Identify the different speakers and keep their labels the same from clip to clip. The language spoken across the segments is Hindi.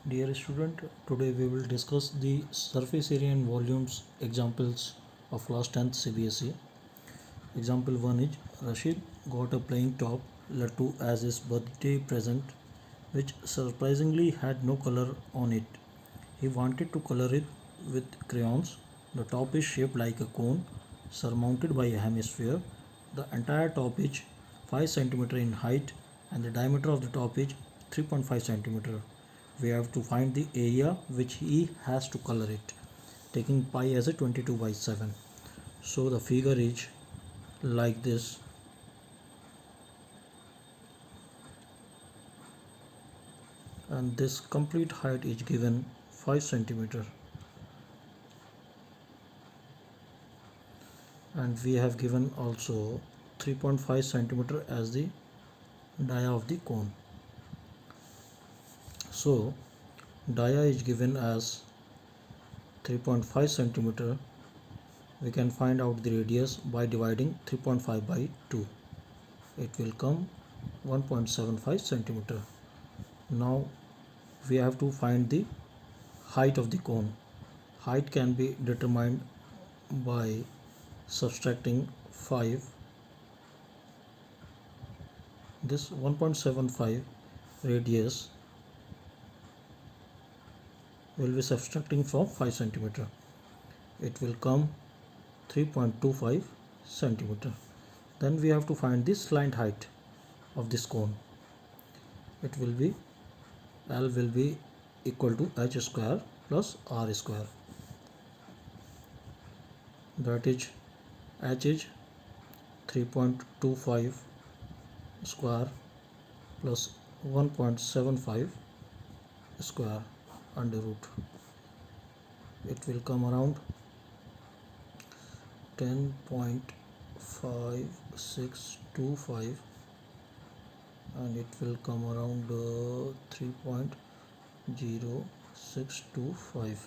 Speaker 1: Dear student, today we will discuss the surface area and volumes examples of class 10th CBSE. Example 1 is Rashid got a playing top Lattu as his birthday present, which surprisingly had no color on it. He wanted to color it with crayons. The top is shaped like a cone surmounted by a hemisphere. The entire top is 5 cm in height and the diameter of the top is 3.5 cm. We have to find the area which he has to color it, taking pi as a 22 by 7. So the figure is like this. And this complete height is given 5 cm, and we have given also 3.5 cm as the dia of the cone. So dia is given as 3.5 cm. We can find out the radius by dividing 3.5 by 2. It will come 1.75 cm. Now we have to find the height of the cone. Height can be determined by subtracting 5. This 1.75 radius will be subtracting from 5 cm. It will come 3.25 cm. Then we have to find the slant height of this cone. It will be L will be equal to h square plus r square. That is h is 3.25 square plus 1.75 square under root. It will come around 10.5625 and it will come around 3.0625.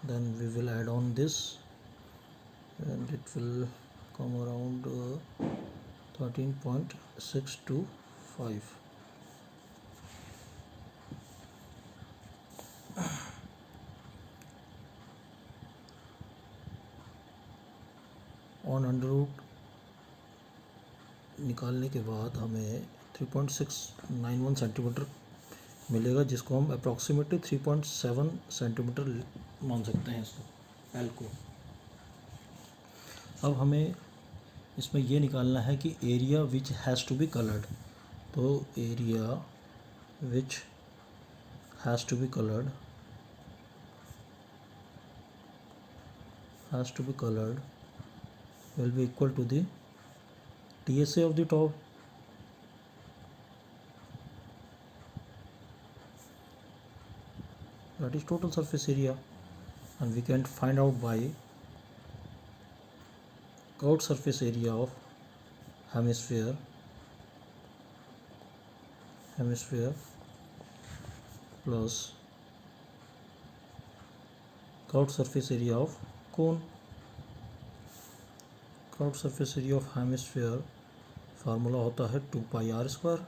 Speaker 1: Then we will add on this and it will come around 13.625. On under root निकालने के बाद हमें 3.691 सेंटीमीटर मिलेगा, जिसको हम अप्रॉक्सीमेटली 3.7 सेंटीमीटर मान सकते हैं इसको एल को. अब हमें इसमें ये निकालना है कि area which has to be coloured. तो area which has to be coloured will be equal to the TSA of the top that is total surface area, and we can find out by curved surface area of hemisphere plus curved surface area of cone. Curved surface area of hemisphere formula होता है 2 पाई आर स्क्वायर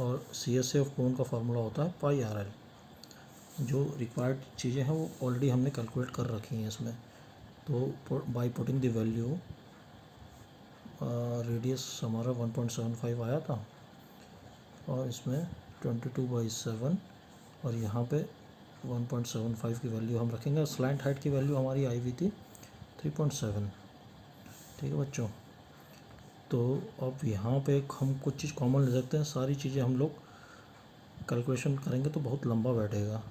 Speaker 1: और CSA ऑफ कोन का फार्मूला होता है पाई आर एल. जो रिक्वायर्ड चीज़ें हैं वो ऑलरेडी हमने कैलकुलेट कर रखी हैं इसमें. तो by putting the value radius हमारा 1.75 आया था और इसमें 22/7 और यहाँ पे 1.75 की वैल्यू हम रखेंगे. स्लैंट हाइट की वैल्यू हमारी आई हुई थी 3.7. ठीक है बच्चों. तो अब यहाँ पे हम कुछ चीज़ कॉमन ले सकते हैं. सारी चीज़ें हम लोग कैलकुलेशन करेंगे तो बहुत लंबा बैठेगा.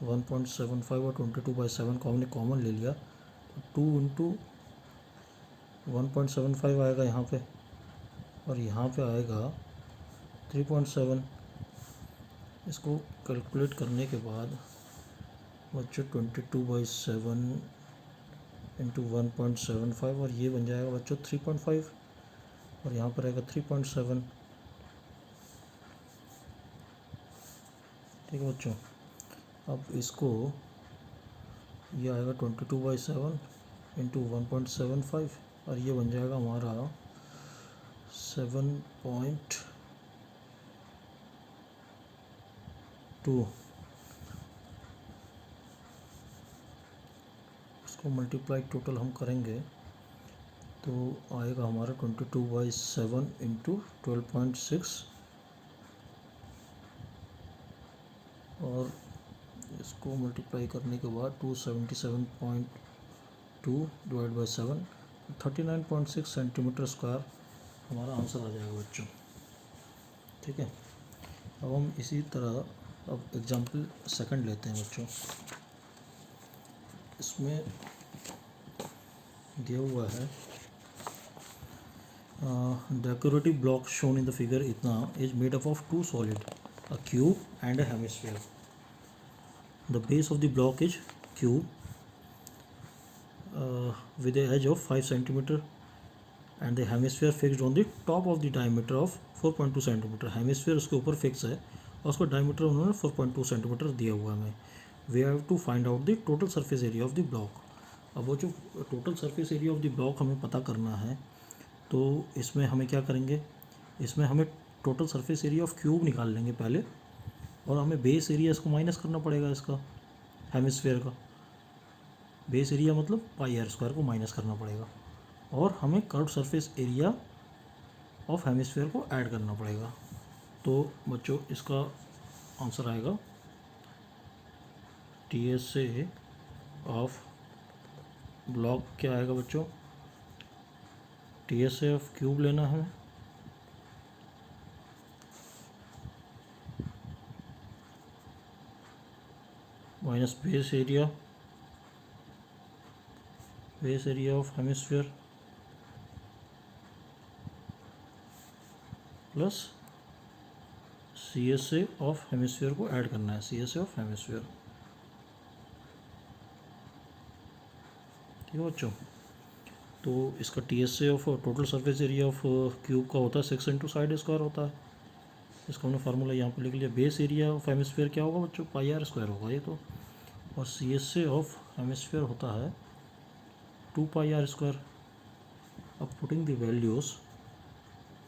Speaker 1: 1.75 और 22/7 को हमने कॉमन ले लिया तो 2 इंटू 1.75 आएगा यहाँ पे और यहाँ पे आएगा 3.7. इसको कैलकुलेट करने के बाद बच्चों 22/7 इंटू 1.75 और ये बन जाएगा बच्चों 3.5 और यहाँ पर आएगा 3.7. ठीक है बच्चों. अब इसको ये आएगा 22/7 इंटू 1.75 और ये बन जाएगा हमारा 7. 2, इसको मल्टीप्लाई टोटल हम करेंगे तो आएगा हमारा 22/7 इंटू 12.6 और इसको मल्टीप्लाई करने के बाद 277.2 डिवाइड बाई 7 39.6 सेंटीमीटर स्क्वायर हमारा आंसर आ जाएगा बच्चों। ठीक है, अब हम इसी तरह अब एग्जाम्पल सेकंड लेते हैं बच्चों। इसमें दिया हुआ है decorative block shown in the figure इतना is made up of 2 solid, a cube and a hemisphere. The base of the block is cube with a edge of 5 centimeter and the hemisphere fixed on the top of the diameter of 4.2 centimeter. Hemisphere उसके ऊपर फिक्स है और उसका डायमीटर उन्होंने 4.2 सेंटीमीटर दिया हुआ है हमें। We have to find out the total surface area of the block. अब वो जो total surface area of the block हमें पता करना है तो इसमें हमें क्या करेंगे, इसमें हमें total surface area of cube निकाल लेंगे पहले और हमें बेस एरिया इसको माइनस करना पड़ेगा, इसका हेमिस्फेयर का बेस एरिया मतलब पाई आर स्क्वायर को माइनस करना पड़ेगा और हमें curve surface area of hemisphere को ऐड करना पड़ेगा। तो बच्चों इसका आंसर आएगा TSA ऑफ ब्लॉक क्या आएगा बच्चों, TSA ऑफ क्यूब लेना है minus base area of hemisphere plus CSA of hemisphere को ऐड करना है, CSA ऑफ हेमिस्फीयर। ठीक है बच्चों, तो इसका TSA of total surface area of cube का होता है 6 इंटू साइड स्क्वायर होता है। इसका हमने फार्मूला यहाँ पे लिख लिया। बेस एरिया ऑफ हेमिस्फीयर क्या होगा बच्चों, पाई आर स्क्वायर होगा ये तो, और CSA ऑफ हेमिस्फीयर होता है 2 पाई आर स्क्वायर। अब putting the values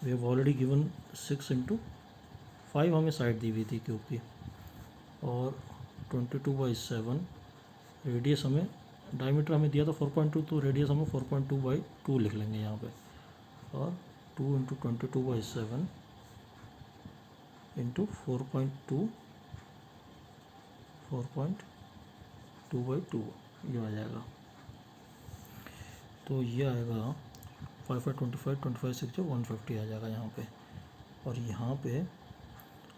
Speaker 1: we have already given 6 into 5 हमें साइड दी हुई थी क्यूब की, और 22/7 रेडियस हमें, डायमीटर हमें दिया था 4.2, तो रेडियस हमें 4.2/2 लिख लेंगे यहाँ पे, और 2 इंटू 22/7 इंटू 4.2/2 ये आ जाएगा। तो ये आएगा 5 5 25 25 6 150 आ जाएगा यहाँ पे। और यहाँ पे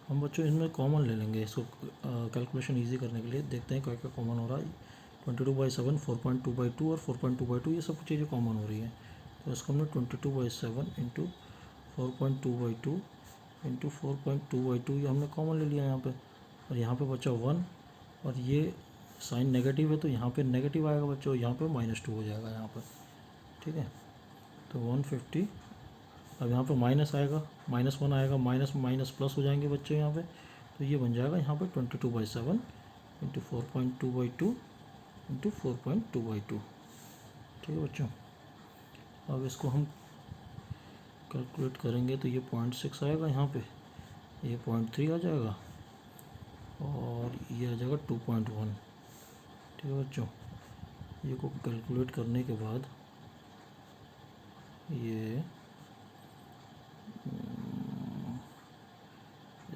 Speaker 1: हम बच्चों इसमें कॉमन ले लेंगे, इसको कैलकुलेशन इजी करने के लिए। देखते हैं क्या क्या कॉमन हो रहा है। 22/7 4.2/2 और 4.2/2 ये सब चीज़ें कॉमन हो रही हैं। तो इसको हमने 22/7 इंटू 4.2/2 इंटू 4.2/2 ये हमने कॉमन ले लिया यहाँ पे, और यहाँ पे बचा 1, और ये साइन नेगेटिव है तो यहाँ पे नेगेटिव आएगा बच्चों, यहाँ पे -2 हो जाएगा यहाँ पे। ठीक है, तो 150, अब यहाँ पे माइनस आएगा, -1 आएगा, माइनस माइनस प्लस हो जाएंगे बच्चों यहाँ पे, तो ये बन जाएगा यहाँ पे 22/7 इंटू 4.2/2 इंटू 4.2/2। ठीक है बच्चों, अब इसको हम कैलकुलेट करेंगे तो ये 0.6 आएगा यहाँ पे, ये 0.3 आ जाएगा, और ये आ जाएगा 2.1। ठीक है बच्चों, ये को कैलकुलेट करने के बाद ये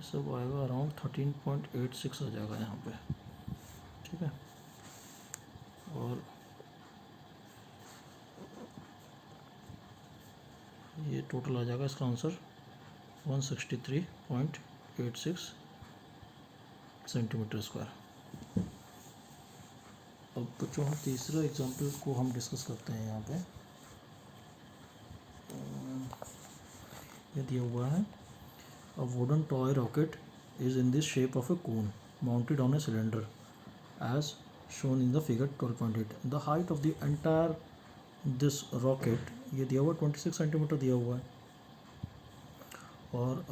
Speaker 1: सब आएगा अराउंड 13.86 आ जाएगा यहाँ पे। ठीक है, और ये टोटल आ जाएगा इसका आंसर 163.86 सेंटीमीटर स्क्वायर। अब बच्चों हम तीसरा एग्जाम्पल को हम डिस्कस करते हैं। यहाँ पे ये दिया हुआ है, a wooden toy rocket is in the shape of a cone mounted on a cylinder as shown in the figure 12.8. The height of the entire this rocket ये दिया हुआ 26 सेंटीमीटर दिया हुआ है, और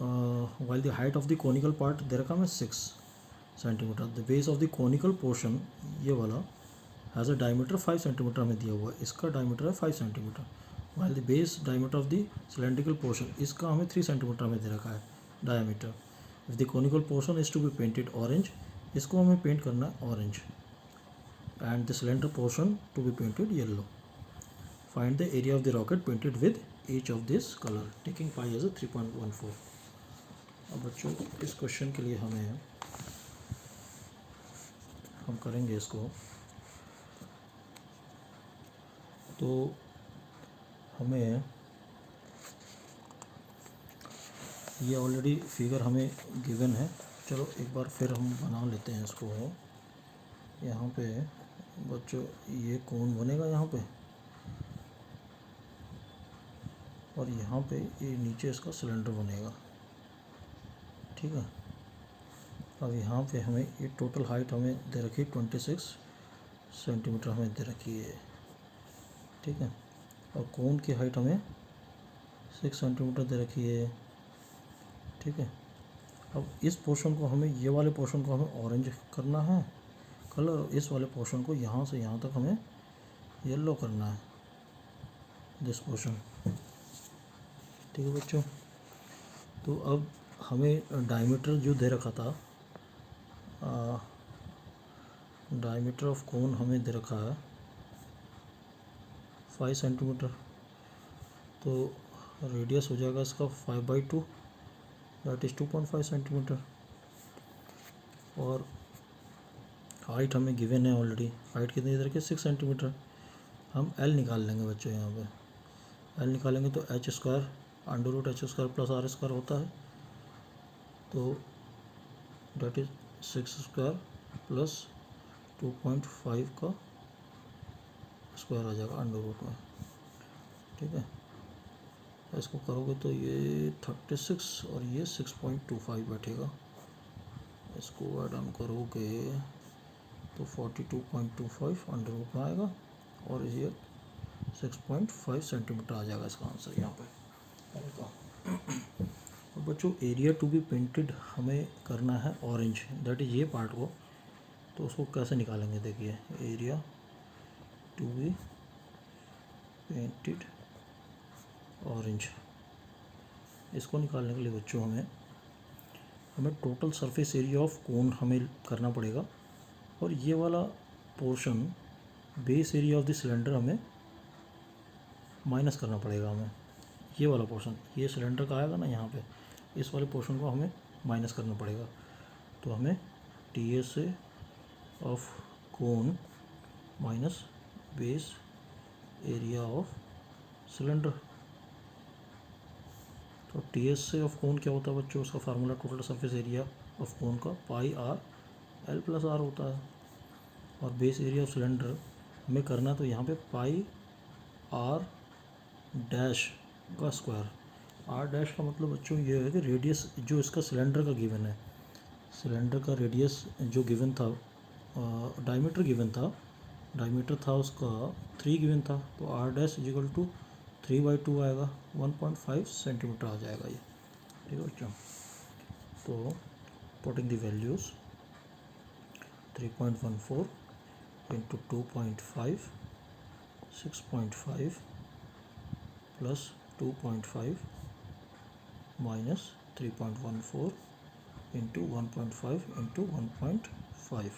Speaker 1: while the height of the conical part दे रखा है 6 centimetre. The base of the conical portion ये वाला has a diameter 5 सेंटीमीटर हमें दिया हुआ है, इसका डायमीटर है 5 centimetre. while the base diameter of the cylindrical portion इसका हमें 3 सेंटीमीटर हमें दे रखा है diameter. If the conical portion is to be painted orange, इसको हमें पेंट करना है orange, and the cylinder portion to be painted yellow. Find the area of the rocket painted with each of this colour, taking pi as a 3.14. अब बच्चों इस क्वेश्चन के लिए हम करेंगे इसको, तो हमें ये ऑलरेडी फिगर हमें गिवन है. चलो एक बार फिर हम बना लेते हैं इसको. यहाँ पे बच्चों ये कोन बनेगा यहाँ पे, और यहाँ पे ये नीचे इसका सिलेंडर बनेगा. ठीक है. अब यहाँ पे हमें ये टोटल हाइट हमें दे रखी है 26 सेंटीमीटर हमें दे रखी है. ठीक है. और कोन की हाइट हमें 6 सेंटीमीटर दे रखी है. ठीक है. अब इस पोर्शन को हमें, ये वाले पोर्शन को हमें ऑरेंज करना है कलर, इस वाले पोर्शन को यहाँ से यहाँ तक हमें येलो करना है, दिस पोर्शन. ठीक है बच्चों. तो अब हमें डायमीटर जो दे रखा था, डायमीटर ऑफ कोन हमें दे रखा है 5 सेंटीमीटर. तो रेडियस हो जाएगा इसका 5/2, दैट इज़ 2.5 सेंटीमीटर. और हाइट हमें गिवन है ऑलरेडी. हाइट कितनी दे रखी है? 6 सेंटीमीटर. हम एल निकाल लेंगे बच्चों. यहाँ पे एल निकालेंगे तो h square √h² plus r² होता है. तो डेट इज 6 स्क्वायर प्लस 2.5 का स्क्वायर आ जाएगा √. में. ठीक है. इसको करोगे तो ये 36 और ये 6.25 बैठेगा. इसको ऐड ऑन करोगे तो 42.25 √. में आएगा, और ये 6.5 सेंटीमीटर आ जाएगा इसका आंसर यहाँ पे. और बच्चों एरिया टू बी पेंटेड हमें करना है ऑरेंज, दैट इज ये पार्ट को. तो उसको कैसे निकालेंगे? देखिए, area to be painted orange, इसको निकालने के लिए बच्चों हमें total surface area of cone हमें करना पड़ेगा. और ये वाला portion base area of the cylinder हमें माइनस करना पड़ेगा. हमें ये वाला पोर्शन, ये सिलेंडर का आएगा ना यहाँ पे, इस वाले पोर्शन को हमें माइनस करना पड़ेगा. तो हमें TSA of cone minus base area of cylinder. तो TSA ऑफ कोन क्या होता है बच्चों? उसका formula total surface area of कोन का πr/L+r होता है. और बेस एरिया ऑफ सिलेंडर हमें करना तो यहाँ पे πr डैश का स्क्वायर. r डैश का मतलब बच्चों ये है कि रेडियस जो इसका सिलेंडर का गिवन है, सिलेंडर का रेडियस जो गिवन था, डायमीटर गिवन था, डायमीटर था उसका 3 गिवन था. तो r डैश इजिकल टू 3/2 आएगा, 1.5 सेंटीमीटर आ जाएगा ये. ठीक है बच्चों. तो putting the values 3.14 into 2.5, 6.5 plus 2.5 minus 3.14 into 1.5 into 1.5.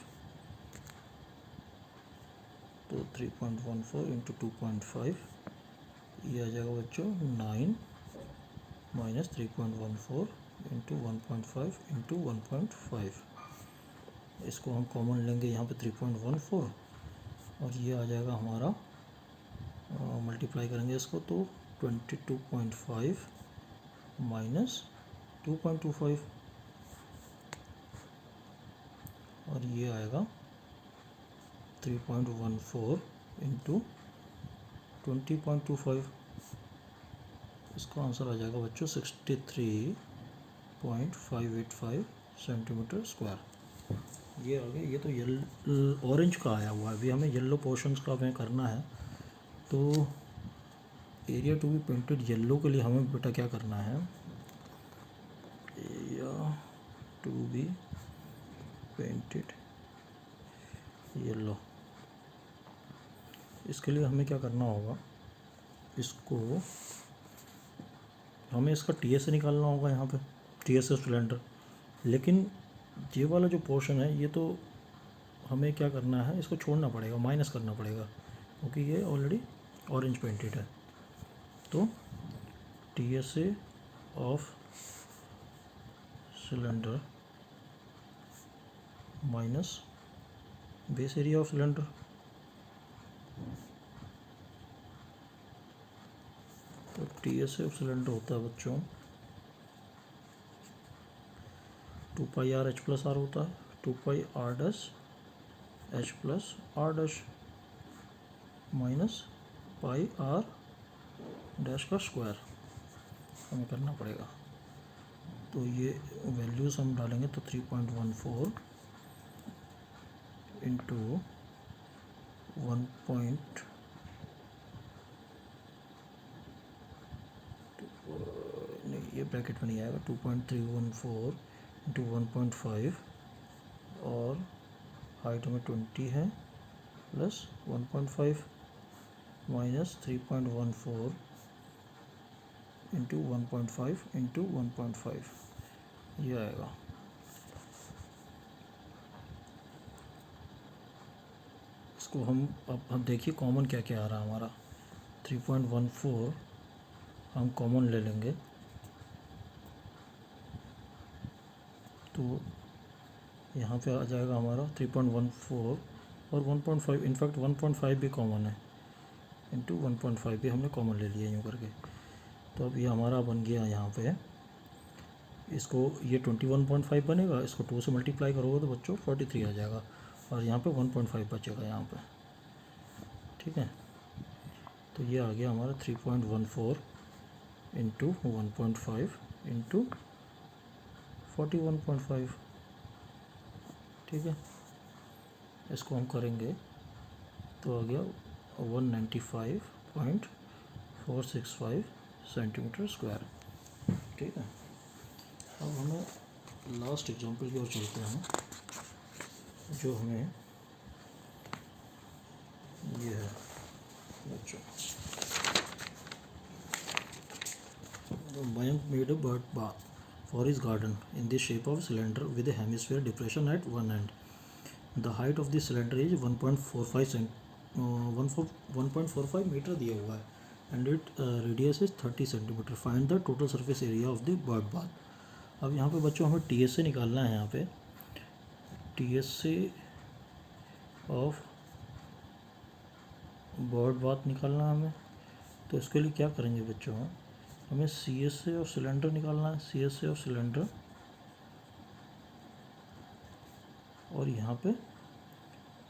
Speaker 1: तो 3.14 इंटू 2.5 ये आ जाएगा बच्चों 9 माइनस 3.14 इंटू 1.5 इंटू 1.5. इसको हम कॉमन लेंगे यहाँ पे 3.14, और ये आ जाएगा हमारा, मल्टीप्लाई करेंगे इसको तो 22.5 माइनस 2.25, और ये आएगा 3.14 इंटू 20.25. इसका आंसर आ जाएगा बच्चों 63.585 सेंटीमीटर स्क्वायर. ये आ गया. ये तो ऑरेंज का आया हुआ है. अभी हमें येलो पोर्शंस का हमें करना है. तो area to be painted yellow के लिए हमें बेटा क्या करना है? Area to be painted yellow, इसके लिए हमें क्या करना होगा? इसको हमें इसका TSA निकालना होगा. यहाँ पे TSA सिलेंडर लेकिन ये वाला जो पोर्शन है ये तो हमें क्या करना है, इसको छोड़ना पड़ेगा, माइनस करना पड़ेगा, क्योंकि ये ऑलरेडी ऑरेंज पेंटेड है। तो TSA of cylinder minus base area of cylinder, तो TSA ऑफ सिलेंडर होता है बच्चों 2πr/h+r होता है, 2πr'(h+r' माइनस πr' का स्क्वायर हमें करना पड़ेगा। तो ये वैल्यूज़ हम डालेंगे तो 3.14 इंटू 1 नहीं, ये ब्रैकेट में नहीं आएगा, 2.314 इंटू 1.5 और हाइट में 20 है प्लस 1.5 माइनस 3.14 इंटू 1.5 इंटू 1.5, ये आएगा। इसको हम देखिए कॉमन क्या क्या आ रहा है हमारा। 3.14 हम कॉमन ले लेंगे तो यहाँ पे आ जाएगा हमारा 3.14 और 1.5, इनफैक्ट 1.5 भी कॉमन है, इंटू 1.5 भी हमने कॉमन ले लिया यूँ करके। तो अब ये हमारा बन गया यहाँ पे, इसको ये 21.5 बनेगा, इसको 2 से मल्टीप्लाई करोगे तो बच्चों 43 आ जाएगा, और यहाँ पे 1.5 बचेगा यहाँ पे, ठीक है। तो ये आ गया हमारा 3.14 इंटू 1.5 इंटू 41.5, ठीक है। इसको हम करेंगे तो आ गया 195.465 सेंटीमीटर स्क्वायर, ठीक है। अब हमें लास्ट एग्जांपल की ओर चलते हैं, जो हमें ये है बच्चों, Mayank made a bird bath for his garden in the shape of cylinder with a hemisphere depression at one end. The height of the cylinder is 1.45 metre दिया हुआ है and its radius is 30 centimetre. Find the total surface area of the bird bath. अब यहाँ पे बच्चों हमें TSA निकालना है, यहाँ पे TSA ऑफ बर्ड बाथ निकालना है हमें। तो इसके लिए क्या करेंगे बच्चों, हमें CSA ऑफ सिलेंडर निकालना है, CSA ऑफ सिलेंडर, और यहाँ पे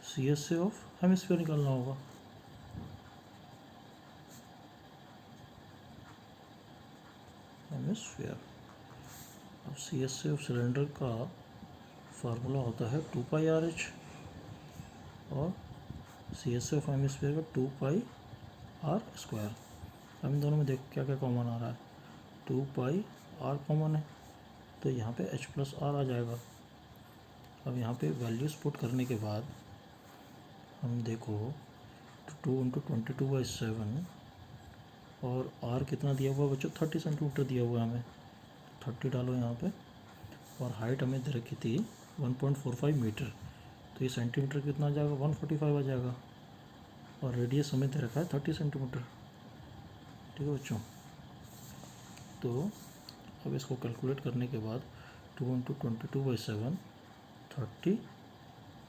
Speaker 1: CSA ऑफ हेमिस्फीयर निकालना होगा। हेमिस्फीयर, अब CSA ऑफ सिलेंडर का फार्मूला होता है 2πr/h और CSA ऑफ हेमिस्फीयर का 2πr²। अब इन दोनों में देखो क्या क्या कॉमन आ रहा है, 2πr कॉमन है, तो यहाँ पे h+r आ जाएगा। अब यहाँ पे वैल्यूज़ पुट करने के बाद हम देखो 2 × 22/7 और r कितना दिया हुआ बच्चों, 30 सेंटीमीटर दिया हुआ है हमें, 30 डालो यहाँ पे, और हाइट हमें दे रखी थी 1.45 मीटर, तो ये सेंटीमीटर कितना आ जाएगा, 145 आ जाएगा, और रेडियस हमें दे रखा है 30 सेंटीमीटर, ठीक है बच्चों। तो अब इसको कैलकुलेट करने के बाद 2 × 22/7 30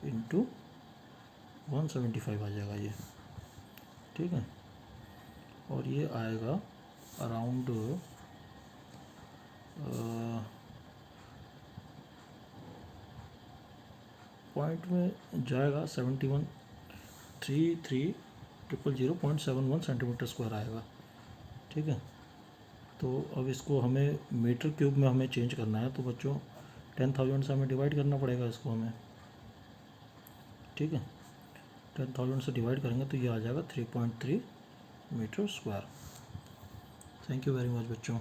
Speaker 1: इंटू 175 आ जाएगा ये, ठीक है। और ये आएगा अराउंड पॉइंट में जाएगा 71,33,000.71 सेंटीमीटर स्क्वायर आएगा, ठीक है। तो अब इसको हमें मीटर क्यूब में हमें चेंज करना है, तो बच्चों 10,000 से हमें डिवाइड करना पड़ेगा इसको हमें, ठीक है। 10,000 से डिवाइड करेंगे तो ये आ जाएगा 3.3 metre square. Thank you very much बच्चों।